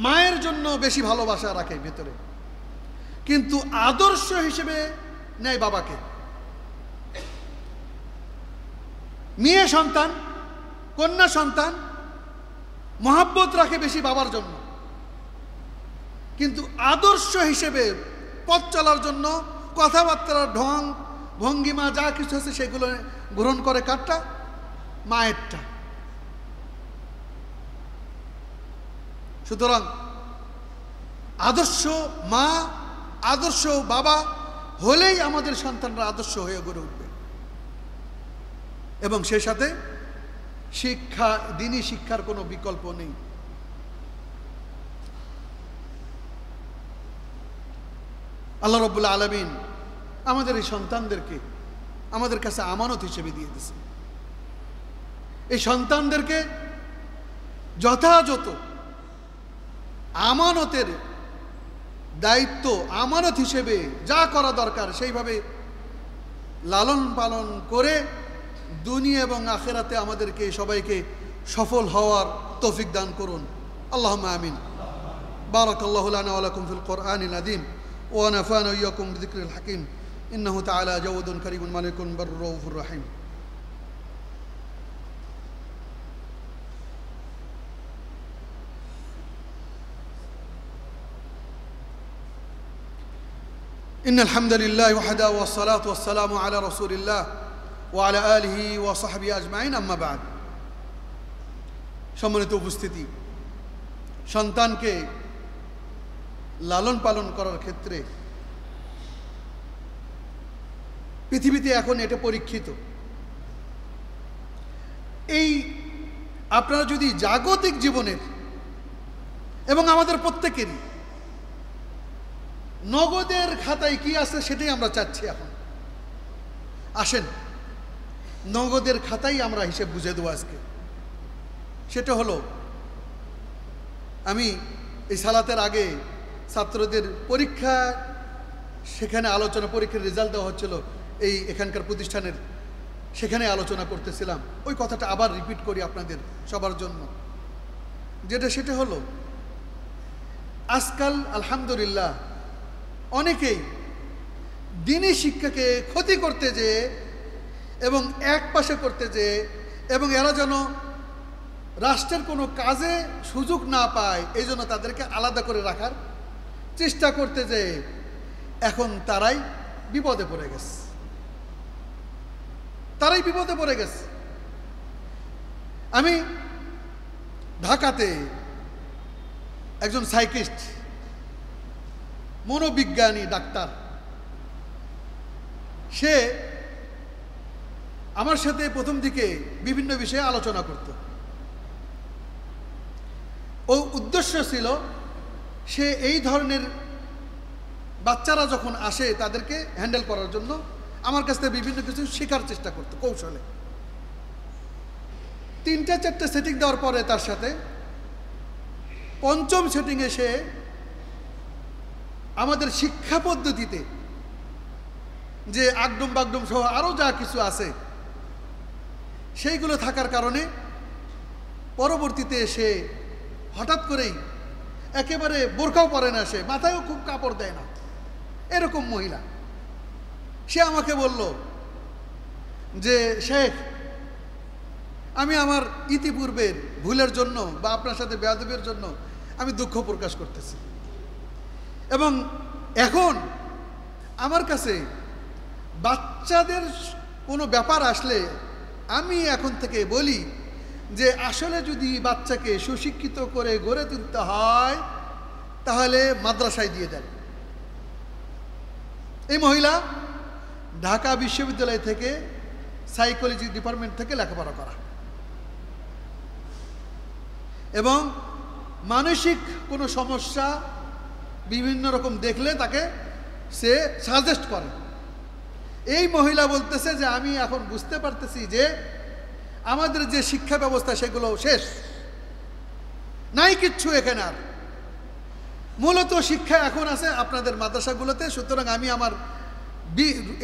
মায়ের জন্য বেশি ভালোবাসা রাখে ভেতরে, কিন্তু আদর্শ হিসেবে নেয় বাবাকে। মেয়ে সন্তান, কন্যা সন্তান মহাব্বত রাখে বেশি বাবার জন্য, কিন্তু আদর্শ হিসেবে পথ চলার জন্য কথাবার্তার ঢং ভঙ্গিমা যা কিছু আছে সেগুলো গ্রহণ করে কারটা? মায়েরটা। সুতরাং আদর্শ মা, আদর্শ বাবা হলেই আমাদের সন্তানরা আদর্শ হয়ে গড়ে উঠবে। এবং সেই সাথে শিক্ষা, দ্বীনি শিক্ষার কোনো বিকল্প নেই। আল্লাহ রাব্বুল আলামিন আমাদের এই সন্তানদেরকে আমাদের কাছে আমানত হিসেবে দিয়ে দিয়েছেন। এই সন্তানদেরকে যথাযথ আমানতের দায়িত্ব, আমানত হিসেবে যা করা দরকার সেইভাবে লালন পালন করে দুনিয়া এবং আখিরাতে আমাদেরকে সবাইকে সফল হওয়ার তৌফিক দান করুন। আল্লাহুম্মা আমিন। বারাকাল্লাহু লানা ওয়া লাকুম ফিল কুরআনিল আযীম ওয়া নাফা'না ওয়া ইয়্যাকুম বিযিকরিল হাকীম ইন্নাহু তাআলা জাওয়াদুন কারীমুন মালিকুন বাররাউফুর রহিম। إن الحمد لله وحده والصلاة والسلام على رسول الله وعلى آله وصحبه أجمعين أما بعد। সম্মানিত উপস্থিতি, সন্তানকে লালন পালন করার ক্ষেত্রে পৃথিবীতে এখন এটা পরীক্ষিত। এই আপনারা যদি জাগতিক জীবনের এবং আমাদের প্রত্যেকেরই নগদের খাতায় কি আছে সেটাই আমরা চাচ্ছি। এখন আসেন নগদের খাতায় আমরা হিসেব বুঝে দেবো আজকে। সেটা হলো, আমি এই সালাতের আগে ছাত্রদের পরীক্ষা, সেখানে আলোচনা, পরীক্ষার রেজাল্ট দেওয়া হচ্ছিল এই এখানকার প্রতিষ্ঠানের, সেখানে আলোচনা করতেছিলাম। ওই কথাটা আবার রিপিট করি আপনাদের সবার জন্য, সেটা হলো আজকাল আলহামদুলিল্লাহ অনেকেই দ্বীনি শিক্ষাকে ক্ষতি করতে যেয়ে এবং এক পাশে করতে যেয়ে এবং এরা যেন রাষ্ট্রের কোনো কাজে সুযোগ না পায় এই জন্য তাদেরকে আলাদা করে রাখার চেষ্টা করতে যেয়ে এখন তারাই বিপদে পড়ে গেছে। আমি ঢাকাতে একজন সাইকিস্ট, মনোবিজ্ঞানী ডাক্তার, সে আমার সাথে প্রথম দিকে বিভিন্ন বিষয়ে আলোচনা করত। ও উদ্দেশ্য ছিল সে এই ধরনের বাচ্চারা যখন আসে তাদেরকে হ্যান্ডেল করার জন্য আমার কাছ থেকে বিভিন্ন কিছু শেখার চেষ্টা করতো কৌশলে। 3-4টে সেটিং দেওয়ার পরে তার সাথে পঞ্চম সেটিংয়ে সে আমাদের শিক্ষা পদ্ধতিতে যে আগডুম বাগডুম সহ আরও যা কিছু আছে সেইগুলো থাকার কারণে পরবর্তীতে সে হঠাৎ করেই একেবারে বোরকাও পরে না, সে মাথায়ও খুব কাপড় দেয় না, এরকম মহিলা। সে আমাকে বলল যে শেখ, আমি আমার ইতিপূর্বের ভুলের জন্য বা আপনার সাথে বেয়াদবির জন্য আমি দুঃখ প্রকাশ করতেছি, এবং এখন আমার কাছে বাচ্চাদের কোনো ব্যাপার আসলে আমি এখন থেকে বলি যে আসলে যদি বাচ্চাকে সুশিক্ষিত করে গড়ে তুলতে হয় তাহলে মাদ্রাসায় দিয়ে দেন। এই মহিলা ঢাকা বিশ্ববিদ্যালয় থেকে সাইকোলজি ডিপার্টমেন্ট থেকে লেখাপড়া করা, এবং মানসিক কোনো সমস্যা বিভিন্ন রকম দেখলে তাকে সে সাজেস্ট করে। এই মহিলা বলতেছে যে আমি এখন বুঝতে পারতেছি যে আমাদের যে শিক্ষা ব্যবস্থা সেগুলো শেষ, নাই কিচ্ছু এখানে আর। মূলত শিক্ষা এখন আছে আপনাদের মাদ্রাসাগুলোতে। সুতরাং আমি আমার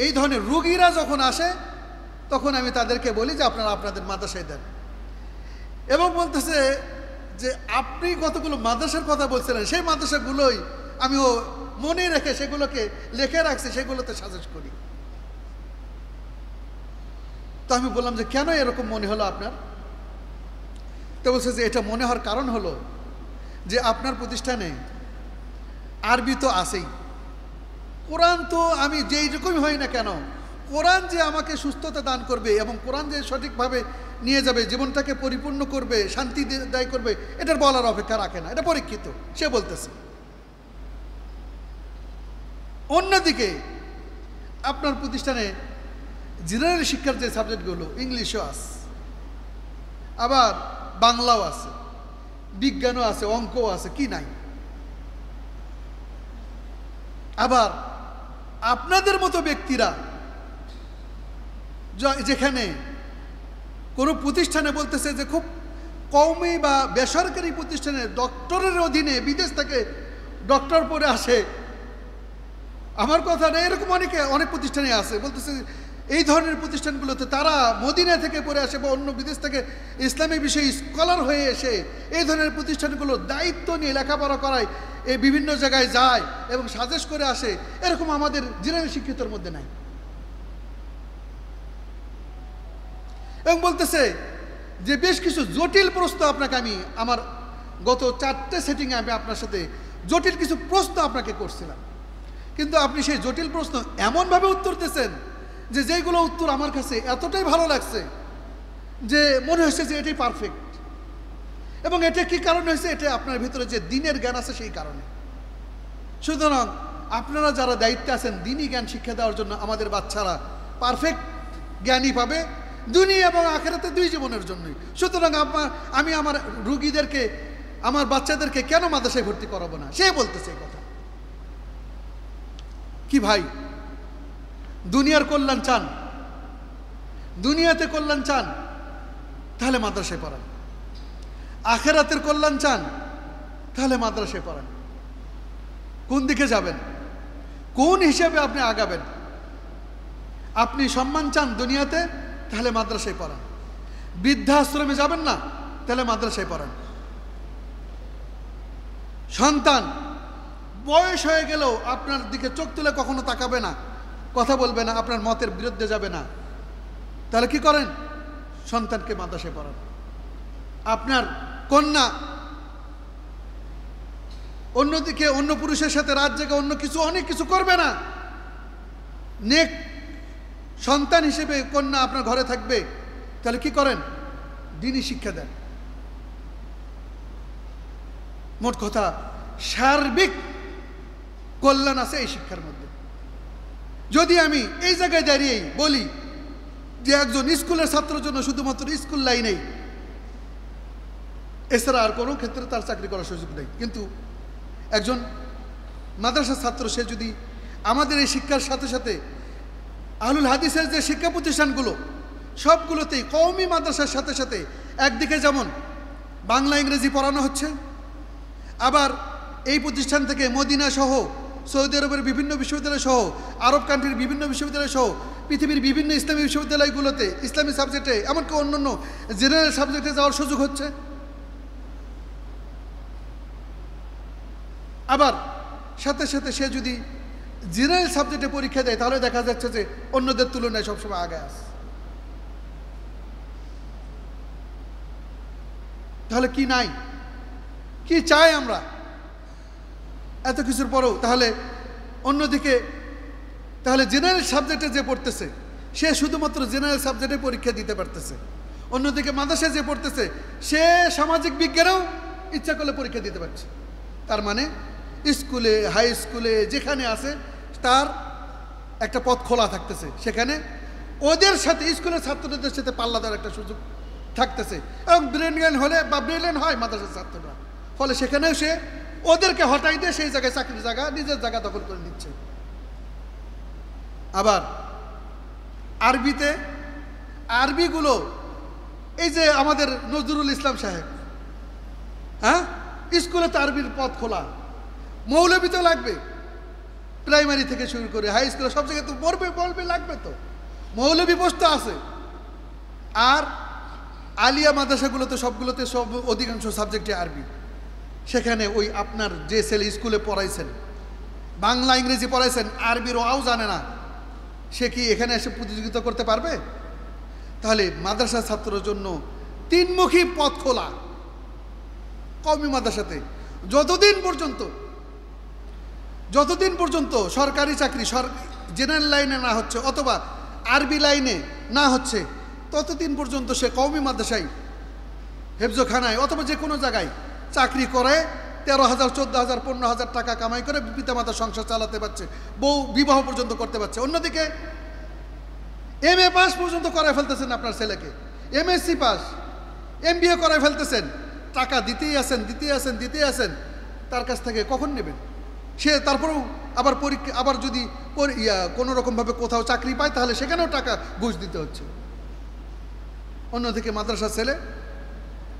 এই ধরনের রোগীরা যখন আসে তখন আমি তাদেরকে বলি যে আপনারা আপনাদের মাদ্রাসায় দেন। এবং বলতেছে যে আপনি কতগুলো মাদ্রাসার কথা বলছিলেন, সেই মাদ্রাসাগুলোই আমিও মনে রেখে সেগুলোকে লিখে রাখছি, সেগুলোতে সাজেস্ট করি। তো আমি বললাম যে কেন এরকম মনে হলো আপনার? তো বলছে যে এটা মনে হওয়ার কারণ হলো যে আপনার প্রতিষ্ঠানে আরবি তো আছেই, কোরআন তো আমি যেই রকমই হই না কেন, কোরআন যে আমাকে সুস্থতা দান করবে এবং কোরআন যে সঠিকভাবে নিয়ে যাবে, জীবনটাকে পরিপূর্ণ করবে, শান্তি দায় করবে, এটার বলার অপেক্ষা রাখে না, এটা পরীক্ষিত। সে বলতেছে অন্যদিকে আপনার প্রতিষ্ঠানে জেনারেল শিক্ষার যে সাবজেক্টগুলো, ইংলিশও আছে, আবার বাংলাও আছে, বিজ্ঞানও আছে, অঙ্কও আছে, কি নাই? আবার আপনাদের মতো ব্যক্তিরা যেখানে কোনো প্রতিষ্ঠানে বলতেছে যে খুব কওমি বা বেসরকারি প্রতিষ্ঠানে ডক্টরের অধীনে বিদেশ থেকে ডক্টর পড়ে আসে, আমার কথা না, এরকম অনেক প্রতিষ্ঠানে আছে, বলতেছে এই ধরনের প্রতিষ্ঠানগুলোতে তারা মদিনা থেকে পড়ে আসে বা অন্য বিদেশ থেকে ইসলামী বিষয়ে স্কলার হয়ে এসে এই ধরনের প্রতিষ্ঠানগুলো দায়িত্ব নিয়ে লেখাপড়া করায়, এই বিভিন্ন জায়গায় যায় এবং সাজেস্ট করে আসে, এরকম আমাদের জেনারেল শিক্ষিতর মধ্যে নাই। এবং বলতেছে যে বেশ কিছু জটিল প্রশ্ন আপনাকে আমি আমার গত 4টে সেটিংয়ে আমি আপনার সাথে জটিল কিছু প্রশ্ন আপনাকে করছিলাম, কিন্তু আপনি সেই জটিল প্রশ্ন এমনভাবে উত্তর দিয়েছেন যে যেগুলো উত্তর আমার কাছে এতটাই ভালো লাগছে যে মনে হয়েছে যে এটাই পারফেক্ট। এবং এটা কি কারণে হয়েছে? এটা আপনার ভিতরে যে দিনের জ্ঞান আছে সেই কারণে। সুতরাং আপনারা যারা দায়িত্বে আছেন দিনই জ্ঞান শিক্ষা দেওয়ার জন্য, আমাদের বাচ্চারা পারফেক্ট জ্ঞানই পাবে দুনিয়া এবং আখিরাতে, দুই জীবনের জন্যই। সুতরাং আমি আমার রুগীদেরকে, আমার বাচ্চাদেরকে কেন মাদ্রাসায় ভর্তি করাবো না? সে বলতেছে কথা কি ভাই, দুনিয়ার কল্যাণ চান, দুনিয়াতে কল্যাণ চান, তাহলে মাদ্রাসায় পড়ান। আখিরাতের কল্যাণ চান, তাহলে মাদ্রাসায় পড়ান। কোন দিকে যাবেন, কোন হিসাবে আপনি আগাবেন? আপনি সম্মান চান দুনিয়াতে, তাহলে মাদ্রাসায় পড়ান। বৃদ্ধাশ্রমে যাবেন না, তাহলে মাদ্রাসায় পড়ান। সন্তান বয়স হয়ে গেলেও আপনার দিকে চোখ তুলে কখনো তাকাবে না, কথা বলবে না, আপনার মতের বিরুদ্ধে যাবে না, তাহলে কি করেন? সন্তানকে মাদ্রাসায় পড়ান। আপনার কন্যা অন্যদিকে অন্য পুরুষের সাথে রাত জেগে অনেক কিছু করবে না, নেক সন্তান হিসেবে কন্যা আপনার ঘরে থাকবে, তাহলে কি করেন? দ্বীনি শিক্ষা দেন। মোট কথা সার্বিক কল্যাণ আছে এই শিক্ষার মধ্যে। যদি আমি এই জায়গায় দাঁড়িয়েই বলি যে একজন স্কুলের ছাত্রের জন্য শুধুমাত্র স্কুল লাইনেই, এছাড়া আর কোনো ক্ষেত্রে তার চাকরি করার সুযোগ নেই। কিন্তু একজন মাদ্রাসার ছাত্র সে যদি আমাদের এই শিক্ষার সাথে সাথে আহলুল হাদিসের যে শিক্ষা প্রতিষ্ঠানগুলো সবগুলোতেই কওমি মাদ্রাসার সাথে সাথে একদিকে যেমন বাংলা ইংরেজি পড়ানো হচ্ছে, আবার এই প্রতিষ্ঠান থেকে মদিনা সহ সৌদি আরবের বিভিন্ন বিশ্ববিদ্যালয় সহ আরব কান্ট্রির বিভিন্ন বিশ্ববিদ্যালয় সহ পৃথিবীর বিভিন্ন ইসলামী বিশ্ববিদ্যালয়গুলোতে ইসলামী সাবজেক্টে এমনকি অন্যান্য জেনারেল সাবজেক্টে যাওয়ার সুযোগ হচ্ছে। আবার সাথে সাথে সে যদি জেনারেল সাবজেক্টে পরীক্ষা দেয় তাহলে দেখা যাচ্ছে যে অন্যদের তুলনায় সবসময় আগে আসে। তাহলে কি নাই, কি চাই আমরা এত কিছুর পরেও? তাহলে অন্যদিকে তাহলে জেনারেল সাবজেক্টে যে পড়তেছে সে শুধুমাত্র জেনারেল সাবজেক্টে পরীক্ষা দিতে পারতেছে, অন্যদিকে মাদ্রাসায় যে পড়তেছে সে সামাজিক বিজ্ঞানেও ইচ্ছা করলে পরীক্ষা দিতে পারছে। তার মানে স্কুলে হাই স্কুলে যেখানে আছে তার একটা পথ খোলা থাকতেছে, সেখানে ওদের সাথে স্কুলের ছাত্রদের সাথে পাল্লা দেওয়ার একটা সুযোগ থাকতেছে। এবং ব্রিলিয়ান্ট হলে বা ব্রিলিয়ান্ট হয় মাদ্রাসার ছাত্ররা, ফলে সেখানেও সে ওদেরকে হটাই দিয়ে সেই জায়গায় চাকরির জায়গা নিজের জায়গা দখল করে নিচ্ছে। আবার আরবিগুলো এই যে আমাদের নজরুল ইসলাম সাহেব, হ্যাঁ, স্কুলে তো আরবির পথ খোলা, মৌলবি তো লাগবে, প্রাইমারি থেকে শুরু করে হাই স্কুলে সব জায়গায় তো বলবে লাগবে, তো মৌলবি পোস্ট আছে। আর আলিয়া মাদ্রাসাগুলোতে সবগুলোতে সব অধিকাংশ সাবজেক্টে আরবি, সেখানে ওই আপনার যে ছেলে স্কুলে পড়াইছেন বাংলা ইংরেজি পড়াইছেন আরবির ওয়াও জানে না, সে কি এখানে এসে প্রতিযোগিতা করতে পারবে? তাহলে মাদ্রাসা ছাত্রের জন্য তিনমুখী পথ খোলা কওমি মাদ্রাসাতে, যতদিন পর্যন্ত সরকারি চাকরি জেনারেল লাইনে না হচ্ছে অথবা আরবি লাইনে না হচ্ছে ততদিন পর্যন্ত সে কওমি মাদ্রাসায় হেফজোখানায় অথবা যে কোনো জায়গায় চাকরি করে 13,000 14,000 15,000 টাকা কামাই করে পিতামাতার সংসার চালাতে পারছে, বউ বিবাহ পর্যন্ত করতে পারছে। অন্যদিকে MA পাস পর্যন্ত করায় ফেলতেছেন আপনার ছেলেকে, MSc পাস, MBA করায় ফেলতেছেন, টাকা দিতেই আছেন, তার কাছ থেকে কখন নেবেন? সে তারপরেও আবার পরীক্ষা, আবার যদি কোনো রকমভাবে কোথাও চাকরি পায় তাহলে সেখানেও টাকা ঘুষ দিতে হচ্ছে। অন্যদিকে মাদ্রাসার ছেলে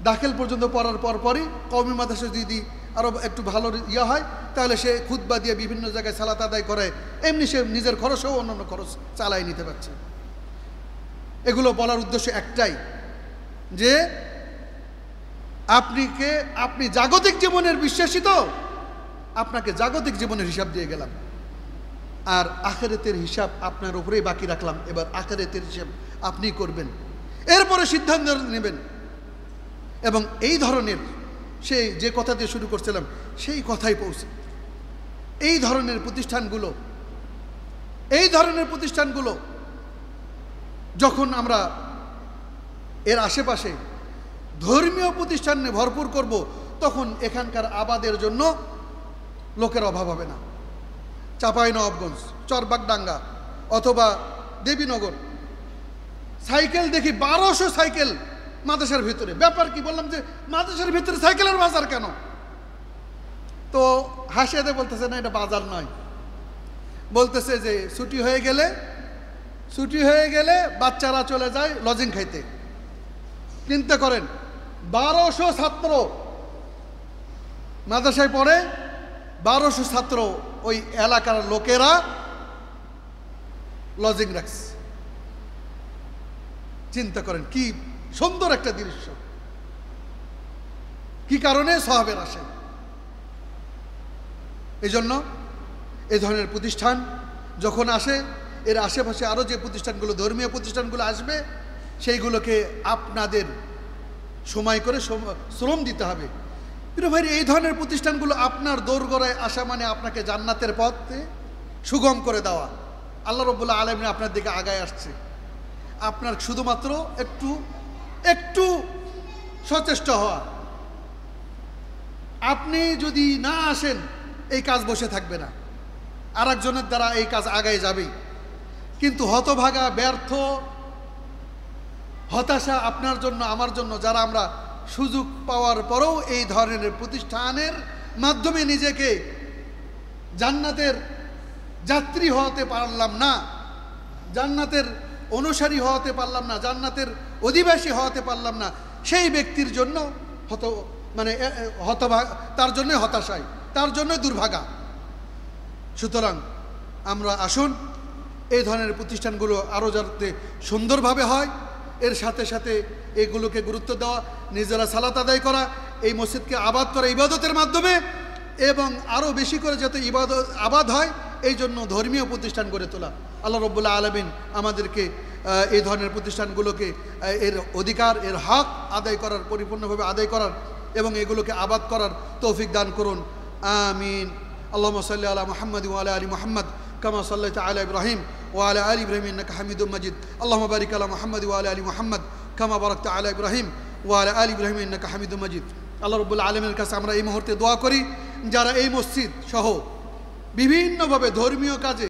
দাখিল পর্যন্ত পড়ার পরই কওমি মাদ্রাসা যদি আরও একটু ভালো হয় তাহলে সে খুতবা দিয়ে বিভিন্ন জায়গায় সালাত আদায় করে, এমনি সে নিজের খরচও অন্যান্য খরচ চালাই নিতে পারছে। এগুলো বলার উদ্দেশ্য একটাই যে আপনি জাগতিক জীবনের বিশ্বাসী, তো আপনাকে জাগতিক জীবনের হিসাব দিয়ে গেলাম, আর আখিরাতের হিসাব আপনার উপরেই বাকি রাখলাম। এবার আখিরাতের হিসাব আপনি করবেন, এরপরে সিদ্ধান্ত নেবেন। এবং এই ধরনের সেই যে কথা দিয়ে শুরু করছিলাম সেই কথাই পৌঁছে এই ধরনের প্রতিষ্ঠানগুলো যখন আমরা এর আশেপাশে ধর্মীয় প্রতিষ্ঠানে ভরপুর করব তখন এখানকার আবাদের জন্য লোকের অভাব হবে না। চাঁপাইনবাবগঞ্জ, চরবাগডাঙ্গা অথবা দেবীনগর, সাইকেল দেখি 1200 সাইকেল মাদ্রাসার ভিতরে। ব্যাপার কি? বললাম যে মাদ্রাসার ভিতরে সাইকেলের বাজার কেন? তো হাসিয়াতে বলতেছে না, এটা বাজার নয়, বলতেছে যে ছুটি হয়ে গেলে বাচ্চারা চলে যায় লজিং খাইতে। চিন্তা করেন, 1200 ছাত্র মাদ্রাসায় পড়ে, 1200 ছাত্র ওই এলাকার লোকেরা লজিং রাখছে। চিন্তা করেন কি সুন্দর একটা দৃশ্য, কি কারণে? সওয়াবের আশায়। এই জন্য এই ধরনের প্রতিষ্ঠান যখন আসে, এর আশেপাশে আরও যে প্রতিষ্ঠানগুলো ধর্মীয় প্রতিষ্ঠানগুলো আসবে সেইগুলোকে আপনাদের সময় করে শ্রম দিতে হবে। প্রিয় ভাই, এই ধরনের প্রতিষ্ঠানগুলো আপনার দোরগোড়ায় আসা মানে আপনাকে জান্নাতের পথে সুগম করে দেওয়া। আল্লাহ রাব্বুল আলামিন আপনার দিকে আগায় আসছে, আপনার শুধুমাত্র একটু সচেষ্ট হওয়া। আপনি যদি না আসেন এই কাজ বসে থাকবে না, আর একজনের দ্বারা এই কাজ আগায় যাবেই। কিন্তু হতভাগা, ব্যর্থ, হতাশা আপনার জন্য, আমার জন্য, যারা আমরা সুযোগ পাওয়ার পরেও এই ধরনের প্রতিষ্ঠানের মাধ্যমে নিজেকে জান্নাতের যাত্রী হতে পারলাম না, জান্নাতের অনুসারী হতে পারলাম না, জান্নাতের অধিবাসী হতে পারলাম না, সেই ব্যক্তির জন্য তার জন্য হতাশায়, তার জন্য দুর্ভাগা। সুতরাং আমরা আসুন এই ধরনের প্রতিষ্ঠানগুলো আরও যাতে সুন্দরভাবে হয়, এর সাথে সাথে এগুলোকে গুরুত্ব দেওয়া, নিজেরা সালাত আদায় করা, এই মসজিদকে আবাদ করা ইবাদতের মাধ্যমে, এবং আরও বেশি করে যাতে আবাদ হয় এই জন্য ধর্মীয় প্রতিষ্ঠান গড়ে তোলা। আল্লাহ রাব্বুল আলামিন আমাদেরকে এই ধরনের প্রতিষ্ঠানগুলোকে এর অধিকার, এর হক আদায় করার, পরিপূর্ণভাবে আদায় করার এবং এগুলোকে আবাদ করার তৌফিক দান করুন। আমিন। আল্লাহুম্মা সাল্লি আলা মুহাম্মাদ ওয়া আলা আলি মুহাম্মাদ কামা সাল্লাইতা আলা ইব্রাহিম ওয়া আলা আলি ইব্রাহিম ইন্নাকা হামিদুম মাজিদ। আল্লাহুম্মা বারিক আলা মুহাম্মাদ ওয়া আলা আলি মুহাম্মাদ কামা বারাকতা আলা ইব্রাহিম ওয়া আলা আলি ইব্রাহিম ইন্নাকা হামিদুম মাজিদ। আল্লাহ রাব্বুল আলামিনের কাছে আমরা এই মুহূর্তে দোয়া করি, যারা এই মসজিদ সহ বিভিন্নভাবে ধর্মীয় কাজে